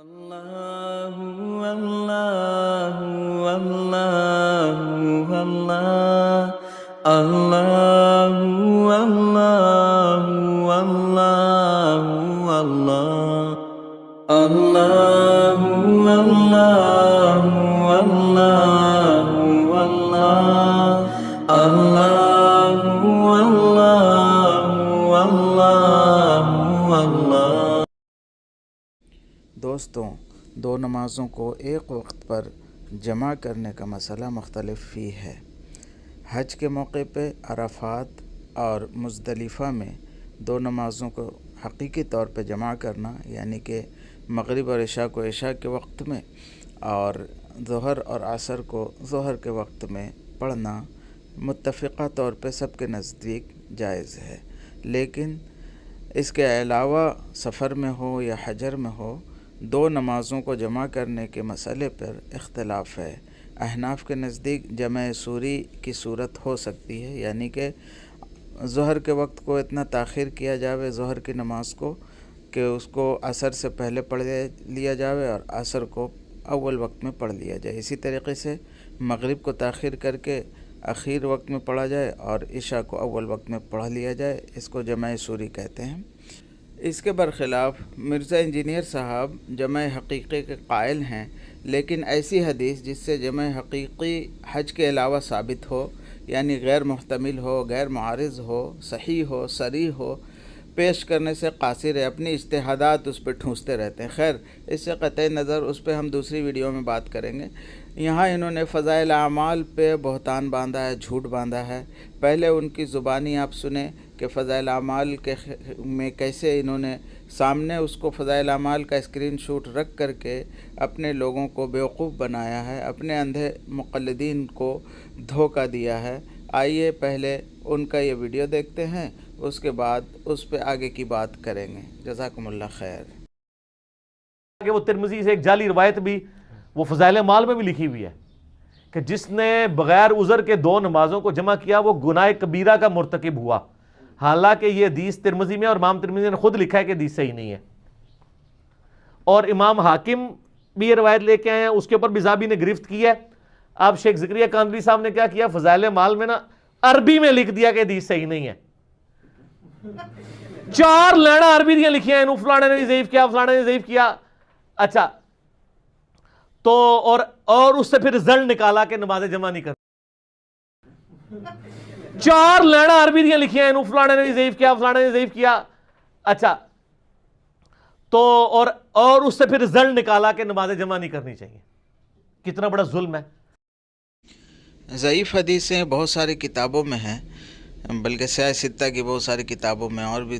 اللہ اللہ اللہ اللہ اللہ اللہ اللہ اللہ اللہ اللہ اللہ۔ دوستوں، دو نمازوں کو ایک وقت پر جمع کرنے کا مسئلہ مختلف فی ہے۔ حج کے موقع پہ عرفات اور مزدلفہ میں دو نمازوں کو حقیقی طور پہ جمع کرنا، یعنی کہ مغرب اور عشاء کو عشاء کے وقت میں اور ظہر اور عصر کو ظہر کے وقت میں پڑھنا متفقہ طور پہ سب کے نزدیک جائز ہے، لیکن اس کے علاوہ سفر میں ہو یا حجر میں ہو، دو نمازوں کو جمع کرنے کے مسئلے پر اختلاف ہے۔ احناف کے نزدیک جمع سوری کی صورت ہو سکتی ہے، یعنی کہ ظہر کے وقت کو اتنا تاخیر کیا جاوے ظہر کی نماز کو کہ اس کو عصر سے پہلے پڑھ لیا جاوے اور عصر کو اول وقت میں پڑھ لیا جائے۔ اسی طریقے سے مغرب کو تاخیر کر کے اخیر وقت میں پڑھا جائے اور عشاء کو اول وقت میں پڑھ لیا جائے، اس کو جمع سوری کہتے ہیں۔ اس کے برخلاف مرزا انجینئر صاحب جمع حقیقی کے قائل ہیں، لیکن ایسی حدیث جس سے جمع حقیقی حج کے علاوہ ثابت ہو، یعنی غیر محتمل ہو، غیر معارض ہو، صحیح ہو، صریح ہو، پیش کرنے سے قاصر ہے، اپنی اجتہادات اس پہ ٹھونستے رہتے ہیں۔ خیر، اس سے قطع نظر اس پہ ہم دوسری ویڈیو میں بات کریں گے۔ یہاں انہوں نے فضائل اعمال پہ بہتان باندھا ہے، جھوٹ باندھا ہے۔ پہلے ان کی زبانی آپ سنیں کہ فضائل اعمال میں کیسے انہوں نے سامنے اس کو فضائل اعمال کا اسکرین شاٹ رکھ کر کے اپنے لوگوں کو بیوقوف بنایا ہے، اپنے اندھے مقلدین کو دھوکہ دیا ہے۔ آئیے پہلے ان کا یہ ویڈیو دیکھتے ہیں، اس کے بعد اس پہ آگے کی بات کریں گے۔ جزاکم اللہ خیر۔ کہ وہ ترمذی سے ایک جعلی روایت بھی وہ فضائل اعمال میں بھی لکھی ہوئی ہے کہ جس نے بغیر عذر کے دو نمازوں کو جمع کیا وہ گناہ کبیرہ کا مرتکب ہوا، حالانکہ یہ حدیث ترمذی میں اور امام ترمذی نے خود لکھا ہے کہ حدیث صحیح نہیں ہے، اور امام حاکم بھی یہ روایت لے کے آئے ہیں، اس کے اوپر بھی ذہبی نے گرفت کی ہے۔ اب شیخ زکریا کاندھلی صاحب نے کیا کیا، فضائل اعمال میں نا عربی میں لکھ دیا کہ حدیث صحیح نہیں ہے، 4 لائناں عربی دیاں لکھیاں ہیں، فلانے نے ضعیف کیا، فلانے نے ضعیف کیا۔ اچھا تو اور اس سے پھر رزلٹ نکالا کہ نماز جمع نہیں کر، 4 لائناں عربی دیاں لکھیاں ہیں، فلانے نے ضعیف کیا، فلانے نے ضعیف کیا۔ اچھا تو اور اس سے پھر رزلٹ نکالا کہ نماز جمع نہیں کرنی چاہیے۔ کتنا بڑا ظلم ہے۔ ضعیف حدیثیں بہت ساری کتابوں میں ہیں، بلکہ سیاہ ستہ کی بہت ساری کتابوں میں اور بھی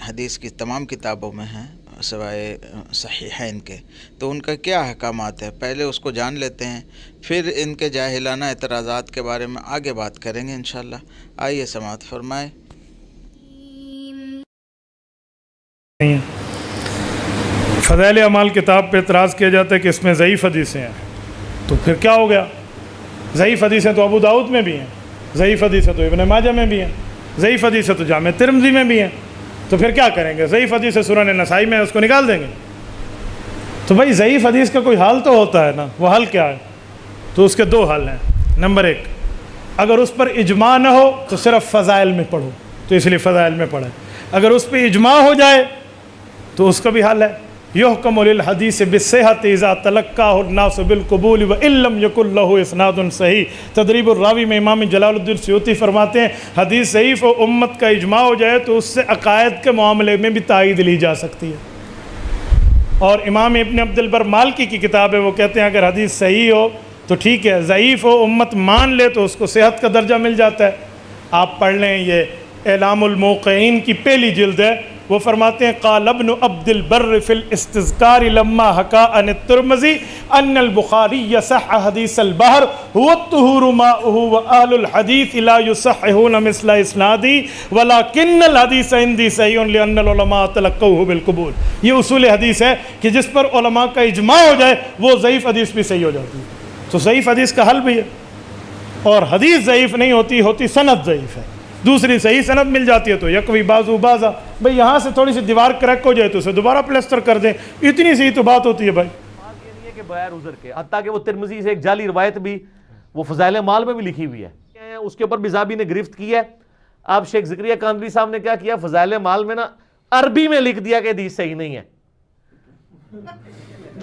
حدیث کی تمام کتابوں میں ہیں سوائے صحیحین کے۔ تو ان کا کیا احکامات ہے، پہلے اس کو جان لیتے ہیں، پھر ان کے جاہلانہ اعتراضات کے بارے میں آگے بات کریں گے انشاءاللہ۔ آئیے سماعت فرمائیں۔ فضائل اعمال کتاب پہ اعتراض کیا جاتا ہے کہ اس میں ضعیف حدیثیں ہیں، تو پھر کیا ہو گیا؟ ضعیف حدیثیں تو ابو داؤد میں بھی ہیں، ضعیف حدیثیں تو ابن ماجہ میں بھی ہیں، ضعیف حدیثیں تو جامع ترمذی میں بھی ہیں، تو پھر کیا کریں گے؟ ضعیف حدیث سنن نسائی میں اس کو نکال دیں گے؟ تو بھائی ضعیف حدیث کا کوئی حل تو ہوتا ہے نا، وہ حل کیا ہے؟ تو اس کے 2 حل ہیں۔ نمبر 1، اگر اس پر اجماع نہ ہو تو صرف فضائل میں پڑھو، تو اس لیے فضائل میں پڑھیں۔ اگر اس پہ اجماع ہو جائے تو اس کا بھی حل ہے، یحکم للحدیث بالصحۃ اذا تلقاہ الناس بالقبول وان لم یکن لہ اسناد صحیح۔ تدریب الراوی میں امام جلال الدین سیوطی فرماتے ہیں حدیث ضعیف و امت کا اجماع ہو جائے تو اس سے عقائد کے معاملے میں بھی تائید لی جا سکتی ہے۔ اور امام ابن عبد البر مالکی کی کتاب ہے، وہ کہتے ہیں اگر حدیث صحیح ہو تو ٹھیک ہے، ضعیف و امت مان لے تو اس کو صحت کا درجہ مل جاتا ہے۔ آپ پڑھ لیں، یہ اعلام الموقعین کی پہلی جلد ہے، وہ فرماتے ہیں قال ابن عبد البر فی الاستذکار لما حکا عن الترمذی ان البخاری صح حدیث البحر هو الطہور ماؤہ واہل الحدیث لا یصححون مثل اسنادی ولکن الحدیث عندی صحیح لان العلماء تلقوہ بالقبول۔ یہ اصول حدیث ہے کہ جس پر علماء کا اجماع ہو جائے وہ ضعیف حدیث بھی صحیح ہو جاتی ہے۔ تو ضعیف حدیث کا حل بھی ہے، اور حدیث ضعیف نہیں ہوتی، ہوتی سند ضعیف ہے۔ دوسری صحیح سند مل جاتی ہے تو یکوی بازو بازا، بھئی یہاں سے تھوڑی سی دیوار کریک ہو جائے تو اسے دوبارہ پلسٹر کر دیں، اتنی سی تو بات ہوتی ہے بھائی. بات یہ نہیں ہے کہ بغیر عذر کے، حتیٰ کہ وہ ترمذی سے ایک جعلی روایت بھی وہ فضائل مال میں بھی لکھی ہوئی ہے، اس کے اوپر بھی زابی نے گرفت کی ہے. اب شیخ زکریا کاندھلی صاحب نے کیا کیا، فضائل مال میں نا عربی میں لکھ دیا کہ حدیث صحیح نہیں ہے.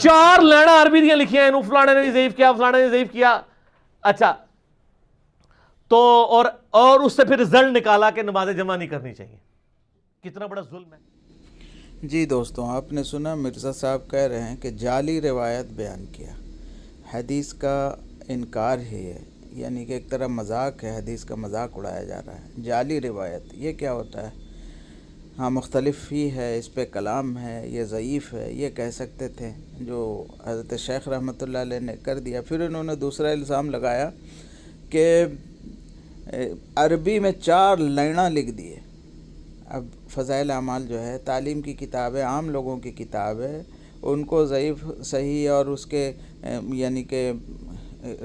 4 لینا عربی دیاں لکھی ہیں، فلانے نے ضعیف کیا، فلانے نے ضعیف کیا. اچھا تو اور اس سے پھر رزلٹ نکالا کہ نماز جمع نہیں کرنی چاہیے. کتنا بڑا ظلم ہے. جی دوستوں، آپ نے سنا مرزا صاحب کہہ رہے ہیں کہ جعلی روایت بیان کیا، حدیث کا انکار ہی ہے، یعنی کہ ایک طرح مذاق ہے، حدیث کا مذاق اڑایا جا رہا ہے. جعلی روایت یہ کیا ہوتا ہے؟ ہاں مختلف ہی ہے، اس پہ کلام ہے، یہ ضعیف ہے، یہ کہہ سکتے تھے، جو حضرت شیخ رحمۃ اللہ علیہ نے کر دیا. پھر انہوں نے دوسرا الزام لگایا کہ عربی میں 4 لائنیں لکھ دیے. اب فضائل اعمال جو ہے تعلیم کی کتاب ہے، عام لوگوں کی کتاب ہے، ان کو ضعیف صحیح اور اس کے یعنی کہ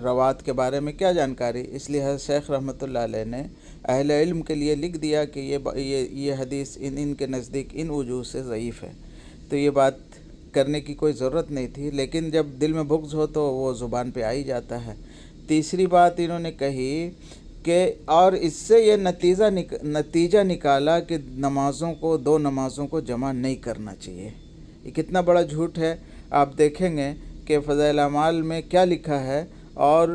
روات کے بارے میں کیا جانکاری، اس لیے حضرت شیخ رحمۃ اللہ علیہ نے اہل علم کے لیے لکھ دیا کہ یہ حدیث ان کے نزدیک ان وجوہ سے ضعیف ہے. تو یہ بات کرنے کی کوئی ضرورت نہیں تھی، لیکن جب دل میں بغض ہو تو وہ زبان پہ آ ہی جاتا ہے. تیسری بات انہوں نے کہی کہ اور اس سے یہ نتیجہ نکالا کہ نمازوں کو 2 نمازوں کو جمع نہیں کرنا چاہیے. یہ کتنا بڑا جھوٹ ہے. آپ دیکھیں گے کہ فضائل اعمال میں کیا لکھا ہے اور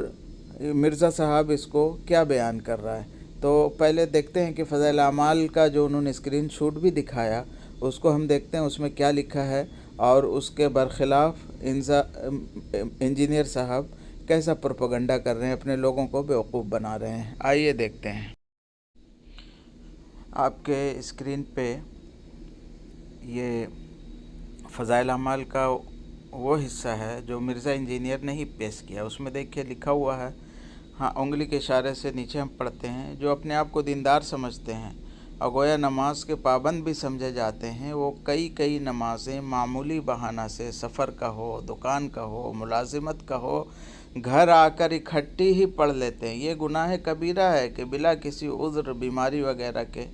مرزا صاحب اس کو کیا بیان کر رہا ہے. تو پہلے دیکھتے ہیں کہ فضائل اعمال کا جو انہوں نے اسکرین شاٹ بھی دکھایا اس کو ہم دیکھتے ہیں اس میں کیا لکھا ہے، اور اس کے برخلاف انجینئر صاحب کیسا پروپیگنڈا کر رہے ہیں، اپنے لوگوں کو بیوقوف بنا رہے ہیں. آئیے دیکھتے ہیں. آپ کے اسکرین پہ یہ فضائل اعمال کا وہ حصہ ہے جو مرزا انجینئر نے ہی پیش کیا. اس میں دیکھیے لکھا ہوا ہے، ہاں انگلی کے اشارے سے نیچے ہم پڑھتے ہیں، جو اپنے آپ کو دیندار سمجھتے ہیں اور گویا نماز کے پابند بھی سمجھے جاتے ہیں، وہ کئی نمازیں معمولی بہانہ سے، سفر کا ہو، دکان کا ہو، ملازمت کا ہو، گھر آ کر اکٹھی ہی پڑھ لیتے ہیں. یہ گناہ کبیرہ ہے کہ بلا کسی عذر، بیماری وغیرہ کے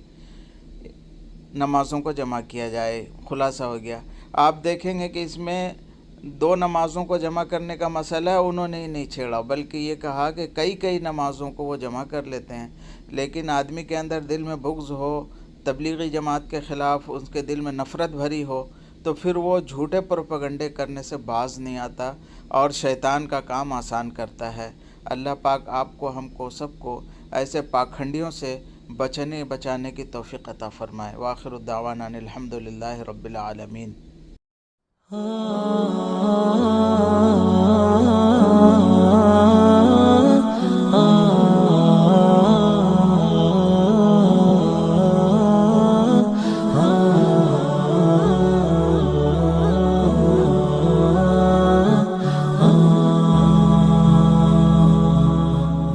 نمازوں کو جمع کیا جائے. خلاصہ ہو گیا. آپ دیکھیں گے کہ اس میں 2 نمازوں کو جمع کرنے کا مسئلہ انہوں نے ہی نہیں چھیڑا، بلکہ یہ کہا کہ کئی نمازوں کو وہ جمع کر لیتے ہیں. لیکن آدمی کے اندر دل میں بغض ہو، تبلیغی جماعت کے خلاف اس کے دل میں نفرت بھری ہو، تو پھر وہ جھوٹے پروپیگنڈے کرنے سے باز نہیں آتا اور شیطان کا کام آسان کرتا ہے. اللہ پاک آپ کو، ہم کو، سب کو ایسے پاکھنڈیوں سے بچانے کی توفیق عطا فرمائے. وآخر الدعوانا الحمدللہ رب العالمین.